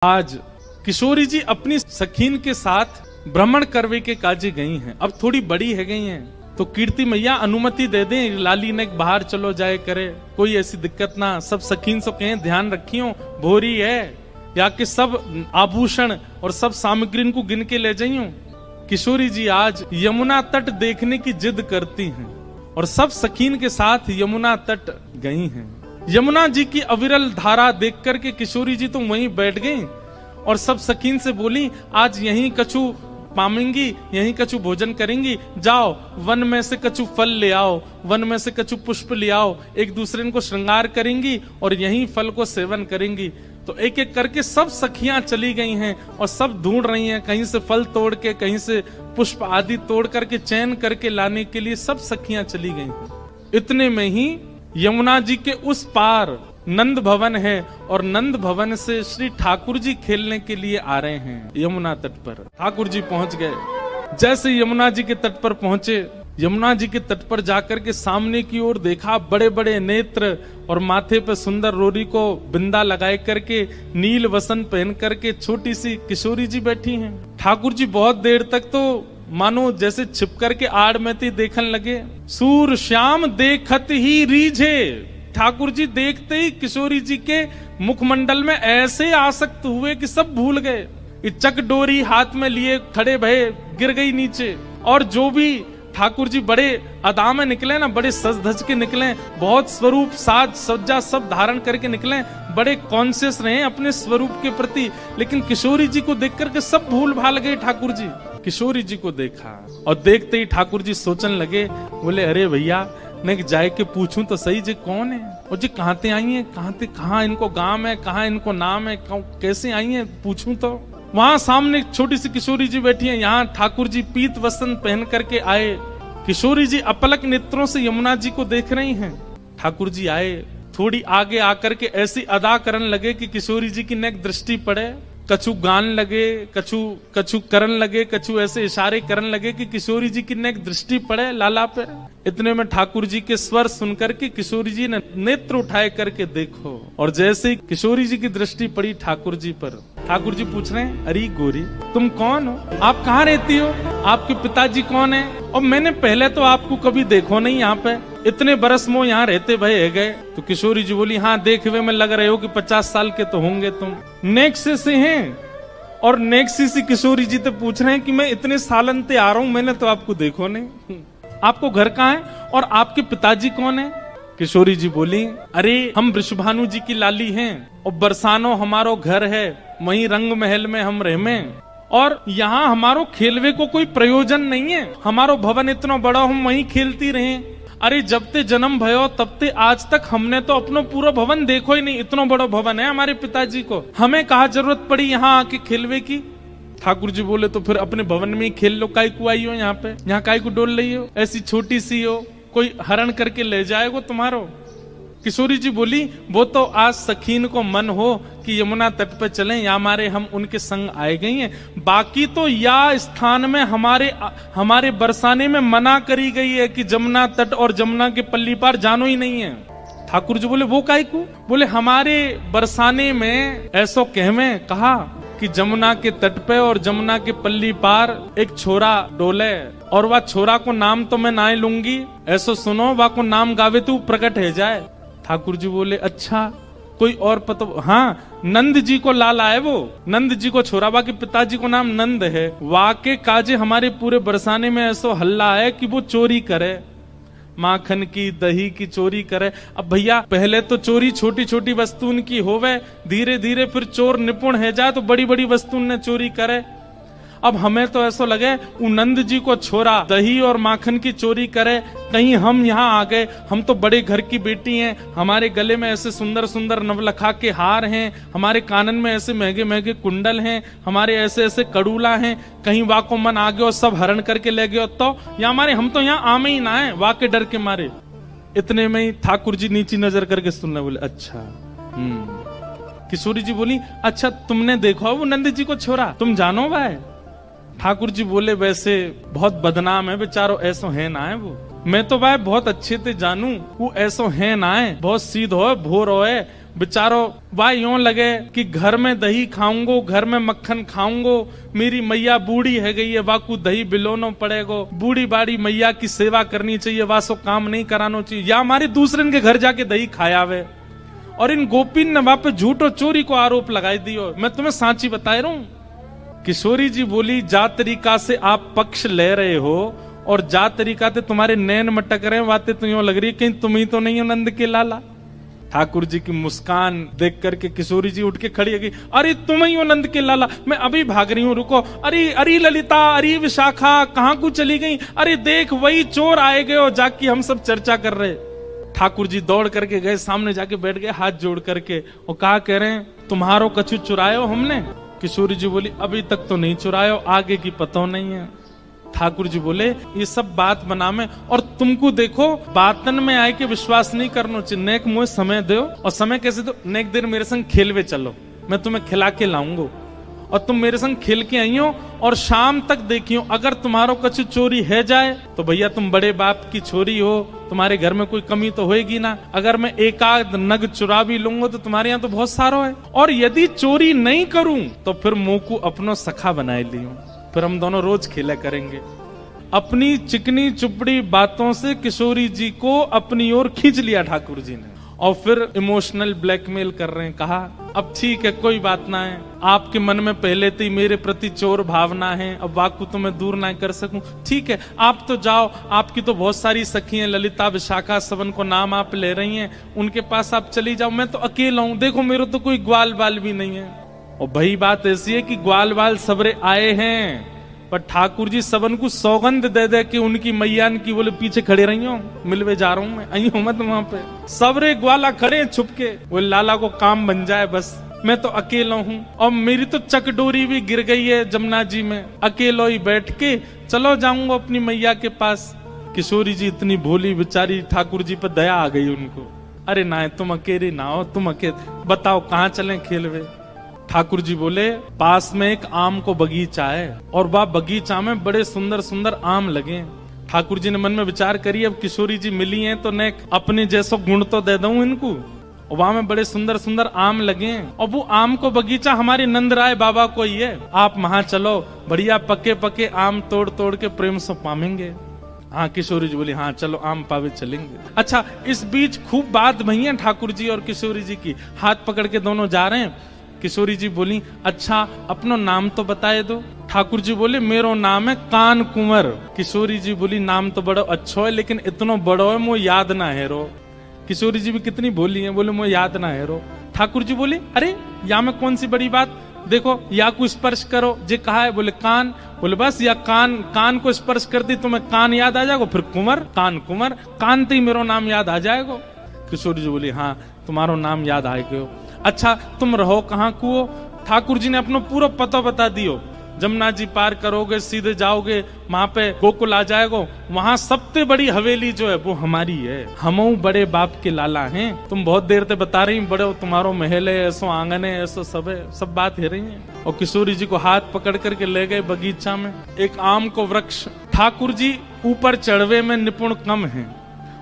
आज किशोरी जी अपनी सखीन के साथ भ्रमण करवे के काजे गई हैं। अब थोड़ी बड़ी है गई हैं, तो कीर्ति मैया अनुमति दे दें, लाली ने बाहर चलो जाए करे, कोई ऐसी दिक्कत ना। सब सखीन से कहें ध्यान रखियो, भोरी है या कि सब आभूषण और सब सामग्री को गिन के ले जाइयो। किशोरी जी आज यमुना तट देखने की जिद करती हैं और सब सखीन के साथ यमुना तट गई हैं। यमुना जी की अविरल धारा देख करके किशोरी जी तो वहीं बैठ गई और सब सखीन से बोली, आज यहीं कछु पामेंगी, यहीं कछु भोजन करेंगी, जाओ वन में से कछु फल ले आओ, वन में से कछु पुष्प ले आओ, एक दूसरे को श्रृंगार करेंगी और यहीं फल को सेवन करेंगी। तो एक एक करके सब सखियां चली गई हैं और सब ढूंढ रही हैं, कहीं से फल तोड़ के, कहीं से पुष्प आदि तोड़ करके चयन करके लाने के लिए सब सखियां चली गई हैं। इतने में ही यमुना जी के उस पार नंद भवन है और नंद भवन से श्री ठाकुर जी खेलने के लिए आ रहे हैं। यमुना तट पर ठाकुर जी पहुंच गए। जैसे यमुना जी के तट पर पहुंचे, यमुना जी के तट पर जाकर के सामने की ओर देखा, बड़े बड़े नेत्र और माथे पर सुंदर रोरी को बिंदा लगाए करके, नील वसन पहन करके छोटी सी किशोरी जी बैठी हैं। ठाकुर जी बहुत देर तक तो मानो जैसे छिप करके आड़ में थी देखने लगे। सूर श्याम देखत ही रीझे, ठाकुर जी देखते ही किशोरी जी के मुखमंडल में ऐसे आसक्त हुए कि सब भूल गए। चक डोरी हाथ में लिए खड़े भये, गिर गई नीचे। और जो भी ठाकुर जी बड़े अदा में निकले ना, बड़े सज धज के निकले, बहुत स्वरूप साज सज्जा सब धारण करके निकले, बड़े कॉन्शियस रहे अपने स्वरूप के प्रति। लेकिन किशोरी जी को देख करके सब भूल भाल गए। ठाकुर जी किशोरी जी को देखा और देखते ही ठाकुर जी सोचने लगे, बोले अरे भैया मैं जाए के पूछूं तो सही जी कौन है, और जी कहाँ ते आई है, कहाँ इनको गांव है, कहाँ इनको नाम है, कैसे आई है, पूछूं तो। वहां सामने छोटी सी किशोरी जी बैठी है, यहाँ ठाकुर जी पीत वस्त्र पहन करके आए। किशोरी जी अपलक नेत्रों से यमुना जी को देख रही हैं। ठाकुर जी आए, थोड़ी आगे आकर के ऐसी अदा करने लगे कि किशोरी जी की नेक दृष्टि पड़े। कछु गान लगे, कछु करन लगे, कछु ऐसे इशारे करने लगे कि किशोरी जी की नेक दृष्टि पड़े लाला पे। इतने में ठाकुर जी के स्वर सुनकर के किशोरी जी ने नेत्र उठाए करके देखो, और जैसे ही किशोरी जी की दृष्टि पड़ी ठाकुर जी पर, ठाकुर जी पूछ रहे हैं, अरे गोरी तुम कौन हो, आप कहाँ रहती हो, आपके पिताजी कौन है, और मैंने पहले तो आपको कभी देखो नहीं यहाँ पे, इतने बरस मो यहाँ रहते भय गए। तो किशोरी जी बोली, हाँ देखे में लग रहे हो कि 50 साल के तो होंगे तुम। नेक्सी से हैं, और नेक्सी से किशोरी जी तो पूछ रहे हैं कि मैं इतने सालन ते आ रहा हूँ, मैंने तो आपको देखो नहीं, आपको घर कहाँ है और आपके पिताजी कौन है। किशोरी जी बोली, अरे हम वृषभानु जी की लाली हैं और बरसानो हमारो घर है, वहीं रंग महल में हम रहमे, और यहाँ हमारो खेलवे को कोई प्रयोजन नहीं है, हमारो भवन इतना बड़ा हम वहीं खेलती रहे। अरे जब ते जन्म भयो तब ते आज तक हमने तो अपनो पूरा भवन देखो ही नहीं, इतना बड़ा भवन है हमारे पिताजी को, हमें कहाँ जरूरत पड़ी यहाँ आके खेलवे की। ठाकुर जी बोले, तो फिर अपने भवन में ही खेल लो, काय को आई हो यहाँ पे, यहाँ काय को डोल रही हो, ऐसी छोटी सी हो, कोई हरण करके ले जाएगा तुम्हारो। किशोरी जी बोली, वो तो आज सखीन को मन हो कि यमुना तट पे चलें, या हमारे हम उनके संग आए गई हैं, बाकी तो या स्थान में हमारे बरसाने में मना करी गई है कि जमुना तट और जमुना के पल्ली पार जानो ही नहीं है। ठाकुर जी बोले, वो काहे को, बोले हमारे बरसाने में ऐसो कहवे कहा कि जमुना के तट पे और जमुना के पल्ली पार एक छोरा डोले, और वह छोरा को नाम तो मैं ना लूंगी, ऐसो सुनो वह को नाम गावे तो प्रकट है जाए। ठाकुर जी बोले, अच्छा कोई और पता, हाँ नंद जी को लाल आए, वो नंद जी को छोरा, बाकी पिताजी को नाम नंद है, वाके काजे हमारे पूरे बरसाने में ऐसो हल्ला है कि वो चोरी करे, माखन की दही की चोरी करे। अब भैया पहले तो चोरी छोटी छोटी वस्तुन की होवे, धीरे धीरे फिर चोर निपुण है जाए तो बड़ी बड़ी वस्तुन ने चोरी करे। अब हमें तो ऐसा लगे नंद जी को छोरा दही और माखन की चोरी करे, कहीं हम यहाँ आ गए, हम तो बड़े घर की बेटी हैं, हमारे गले में ऐसे सुंदर सुंदर नवलखा के हार हैं, हमारे कानन में ऐसे महंगे महंगे कुंडल हैं, हमारे ऐसे ऐसे कड़ूला हैं, कहीं वाको मन आ गए और सब हरण करके ले गए तो या हमारे, हम तो यहाँ आमे ही ना है वाके डर के मारे। इतने में ही ठाकुर जी नीची नजर करके सुनने बोले, अच्छा। किशोरी जी बोली, अच्छा तुमने देखो वो नंद जी को छोरा, तुम जानो भाई। ठाकुर जी बोले, वैसे बहुत बदनाम है बेचारो, ऐसो है ना है वो, मैं तो भाई बहुत अच्छे से जानू, वो ऐसो है ना है, बहुत सीध हो भोर हो, बेचारो वाह यूं लगे कि घर में दही खाऊंगो, घर में मक्खन खाऊंगो, मेरी मैया बूढ़ी है गई है, वाकू दही बिलोनो पड़ेगो, बूढ़ी बाड़ी मैया की सेवा करनी चाहिए, वासो काम नहीं करानो चाहिए, या हमारे दूसरे के घर जाके दही खाया वे। और इन गोपीन ने वहां पे झूठ और चोरी को आरोप लगाई दियो। मैं तुम्हें सांची बता रहा हूं। किशोरी जी बोली, जा तरीका से आप पक्ष ले रहे हो और जा तरीका से तुम्हारे नैन मटक रहे हैं, बातें तो यूं लग रही है कहीं तुम ही तो नहीं हो नंद के लाला। ठाकुर जी की मुस्कान देख करके किशोरी जी उठ के खड़ी है, अरे तुम ही हो नंद के लाला, मैं अभी भाग रही हूँ, रुको। अरे अरे ललिता, अरे विशाखा, कहाँ को चली गई? अरे देख वही चोर आए गए हो, जाके हम सब चर्चा कर रहे। ठाकुर जी दौड़ करके गए, सामने जाके बैठ गए हाथ जोड़ करके, और कहा कह रहे हैं, तुम्हारो कछु चुरायो हमने? किशोरी जी बोली, अभी तक तो नहीं चुरायो, आगे की पता नहीं है। ठाकुर जी बोले, ये सब बात बना में, और तुमको देखो बातन में आए के विश्वास नहीं करना चाहिए, नेक मुझे समय दो। और समय कैसे दो? नेक देर मेरे संग खेलवे चलो, मैं तुम्हें खिला के लाऊंगा, और तुम मेरे संग खेल के आई हो, और शाम तक देखियो, अगर तुम्हारो कछु चोरी है जाए तो भैया तुम बड़े बाप की छोरी हो, तुम्हारे घर में कोई कमी तो होएगी ना। अगर मैं एक आध नग चुरा भी लूंगा तो तुम्हारे यहाँ तो बहुत सारो है, और यदि चोरी नहीं करूं तो फिर मुंह को अपनो सखा बनाए लियो, फिर हम दोनों रोज खेला करेंगे। अपनी चिकनी चुपड़ी बातों से किशोरी जी को अपनी ओर खींच लिया ठाकुर जी ने, और फिर इमोशनल ब्लैकमेल कर रहे हैं। कहा, अब ठीक है, कोई बात ना है, आपके मन में पहले से ही मेरे प्रति चोर भावना है, अब वाकु तो मैं दूर ना कर सकूं, ठीक है, आप तो जाओ, आपकी तो बहुत सारी सखी हैं, ललिता विशाखा सबन को नाम आप ले रही हैं, उनके पास आप चली जाओ, मैं तो अकेला हूं, देखो मेरे तो कोई ग्वाल बाल भी नहीं है। और भाई बात ऐसी है कि ग्वाल बाल सबरे आए हैं, पर ठाकुर जी सबन को सौगंध दे दे कि उनकी मैयान की बोले पीछे खड़े रही हो, मिलवे जा रहा हूं मैं, आई हूं मत वहां पे, सबरे ग्वाला खड़े छुप के, वो लाला को काम बन जाए बस, मैं तो अकेला हूं, और मेरी तो चकडोरी भी गिर गई है जमुना जी में, अकेलो ही बैठ के चलो जाऊंगा अपनी मैया के पास। किशोरी जी इतनी भोली बेचारी, ठाकुर जी पर दया आ गई उनको, अरे ना तुम अकेले ना हो, तुम अकेले बताओ कहाँ चले खेलवे। ठाकुर जी बोले, पास में एक आम को बगीचा है, और वह बगीचा में बड़े सुंदर सुंदर आम लगे। ठाकुर जी ने मन में विचार करी, अब किशोरी जी मिली हैं तो ने अपने जैसो गुण तो दे दूं इनको, और वहां में बड़े सुंदर सुंदर आम लगे, और वो आम को बगीचा हमारे नंदराय बाबा को ही है, आप वहां चलो, बढ़िया पके पके आम तोड़ तोड़ के प्रेम से पामेंगे। हाँ, किशोरी जी बोली, हाँ चलो आम पावे चलेंगे। अच्छा, इस बीच खूब बात भई है ठाकुर जी और किशोरी जी की, हाथ पकड़ के दोनों जा रहे हैं। किशोरी जी बोली, अच्छा अपनो नाम तो बताए दो। ठाकुर जी बोले, मेरो नाम है कान कुंवर। किशोरी जी बोली, नाम तो बड़ो अच्छो है, लेकिन इतनो बड़ो है मुझे याद ना है रो। किशोरी जी भी कितनी बोली है, बोले मुझे याद ना है रो। ठाकुर जी बोले, अरे या में कौन सी बड़ी बात, देखो या को स्पर्श करो, जे कहा है, बोले कान, बोले बस या कान को स्पर्श कर दी तो मैं कान याद आ जाएगा, फिर कुंवर, कान कुंवर, कान ते ही मेरो नाम याद आ जाएगा। किशोरी जी बोली, हाँ तुम्हारो नाम याद आ गयो। अच्छा तुम रहो कहाँ को? ठाकुर जी ने अपना पूरा पता बता दियो, जमुना जी पार करोगे सीधे जाओगे, वहां पे गोकुल आ जाएगो, वहां सबसे बड़ी हवेली जो है वो हमारी है, हम बड़े बाप के लाला हैं। तुम बहुत देर से बता रही बड़े तुम्हारो महल है, ऐसो आंगन है, ऐसो सब है, सब बात है रही है। और किशोरी जी को हाथ पकड़ करके ले गए बगीचा में, एक आम को वृक्ष। ठाकुर जी ऊपर चढ़वे में निपुण कम है,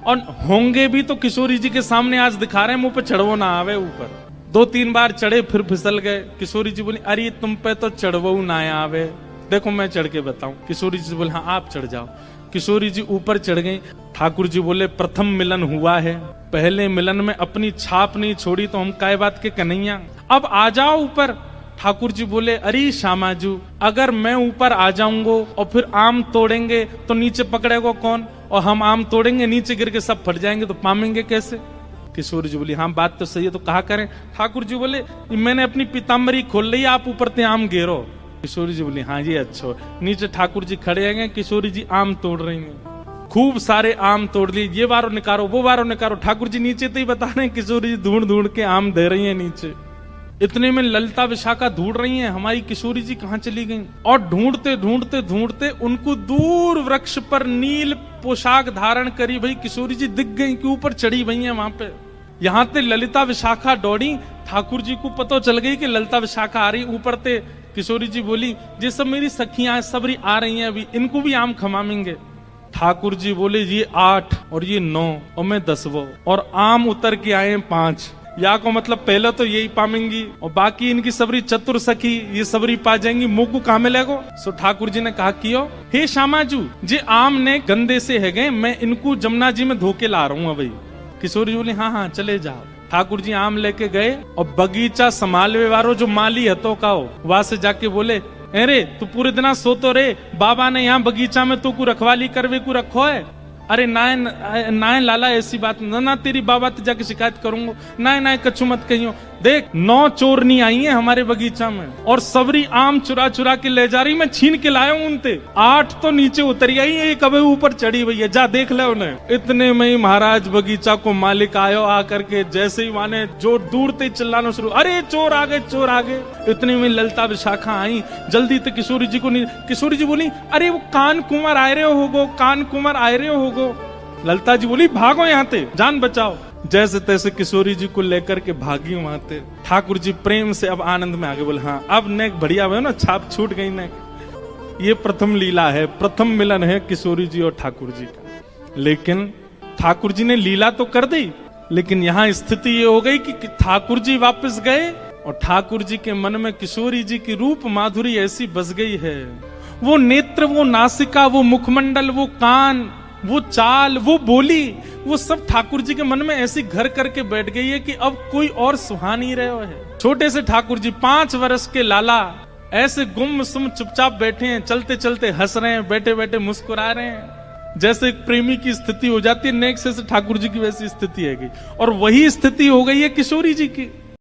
और होंगे भी तो किशोरी जी के सामने आज दिखा रहे हैं, मुंह पे चढ़वो ना आवे ऊपर। 2-3 बार चढ़े फिर फिसल गए। किशोरी जी बोली, अरे तुम पे तो चढ़वो ना आवे, देखो मैं चढ़ के बताऊं। किशोरी जी बोले, हाँ आप चढ़ जाओ। किशोरी जी ऊपर चढ़ गई। ठाकुर जी बोले, प्रथम मिलन हुआ है, पहले मिलन में अपनी छाप नहीं छोड़ी तो हम काय बात के कन्हैया, अब आ जाओ ऊपर। ठाकुर जी बोले, अरे श्यामाजू, अगर मैं ऊपर आ जाऊंगा और फिर आम तोड़ेंगे तो नीचे पकड़ेगा कौन, और हम आम तोड़ेंगे नीचे गिर के सब फट जाएंगे तो पामेंगे कैसे? किशोरी जी बोली, हाँ बात तो सही है, तो कहा करें? ठाकुर जी बोले, मैंने अपनी पीताम्बरी खोल ली, आप ऊपर ते आम घेरो। किशोरी जी बोली, हाँ ये अच्छा। नीचे ठाकुर जी खड़े हैं, किशोरी जी आम तोड़ रही हैं, खूब सारे आम तोड़ लिए, ये बारो निकारो वो बारो निकारो। ठाकुर जी नीचे तो ही बता रहे हैं, किशोरी जी ढूंढ ढूंढ के आम दे रही है नीचे। इतने में ललिता विशाखा ढूंढ रही हैं हमारी किशोरी जी कहाँ चली गई, और ढूंढते ढूंढते ढूंढते उनको दूर वृक्ष पर नील पोशाक धारण करी भाई किशोरी जी दिख गई कि ऊपर चढ़ी हुई हैं वहां पे। यहाँ ते ललिता विशाखा दौड़ी, ठाकुर जी को पता चल गई कि ललिता विशाखा आ रही ऊपर ते। किशोरी जी बोली, ये सब मेरी सखियां सबरी आ रही हैं, अभी इनको भी आम खमामेंगे। ठाकुर जी बोले, ये 8 और ये 9 और मैं 10वो, और आम उतर के आए 5, या को मतलब पहले तो यही पामेंगी और बाकी इनकी सबरी चतुर सखी ये सबरी पा जाएंगी, मुंह को कहा मिलेगो। सो ठाकुर जी ने कहा कियो, हे श्यामाजू जे आम ने गंदे से है गए, मैं इनको जमुना जी में धोके ला रहा हूँ भाई। किशोरी जी बोली हाँ हाँ चले जाओ। ठाकुर जी आम लेके गए और बगीचा संभालवे वालो जो माली हतो का वहां से जाके बोले, अरे तू पूरे दिन सोतो रे, बाबा ने यहाँ बगीचा में तू को रखवाली करवे को रखो है। अरे नाय लाला ऐसी बात ना, तेरी बाबा तो जाके शिकायत करूंगा। नाय कछु मत कहियो, देख 9 चोरनी आई है हमारे बगीचा में और सबरी आम चुरा चुरा के ले जा रही, मैं छीन के लाया हूं उनते। 8 तो नीचे उतरी आई, एक अबे ऊपर चढ़ी हुई है, जा देख ले उन्हें। इतने में ही महाराज बगीचा को मालिक आयो, आकर के जैसे ही माने जो दूर से चिल्लाना शुरू, अरे चोर आ गए चोर आ गए। इतने में ललता विशाखा आई, जल्दी से किशोरी जी को नहीं। किशोरी जी बोली अरे वो कान कुंवर आए रहे होगो, कान कुंवर आए रहे होगो। ललता जी बोली भागो यहाँ से, जान बचाओ। जैसे तैसे किशोरी जी को लेकर के भागी वहां से। ठाकुर जी प्रेम से अब आनंद में आगे बोले, हाँ अब नेक बढ़िया हुआ ना, छाप छूट गई नेक। ये प्रथम लीला है, प्रथम मिलन है किशोरी जी और ठाकुर जी का। लेकिन ठाकुर जी ने लीला तो कर दी, लेकिन यहाँ स्थिति ये हो गई कि ठाकुर जी वापस गए और ठाकुर जी के मन में किशोरी जी की रूप माधुरी ऐसी बस गई है। वो नेत्र, वो नासिका, वो मुखमंडल, वो कान, वो चाल, वो बोली, वो सब ठाकुर जी के मन में ऐसी घर करके बैठ गई है कि अब कोई और सुहा नहीं रहे है। छोटे से ठाकुर जी 5 वर्ष के लाला ऐसे गुमसुम चुपचाप बैठे हैं, चलते चलते हंस रहे हैं, बैठे बैठे मुस्कुरा रहे हैं। जैसे एक प्रेमी की स्थिति हो जाती है, नेक से ठाकुर जी की वैसी स्थिति है। और वही स्थिति हो गई है किशोरी जी की।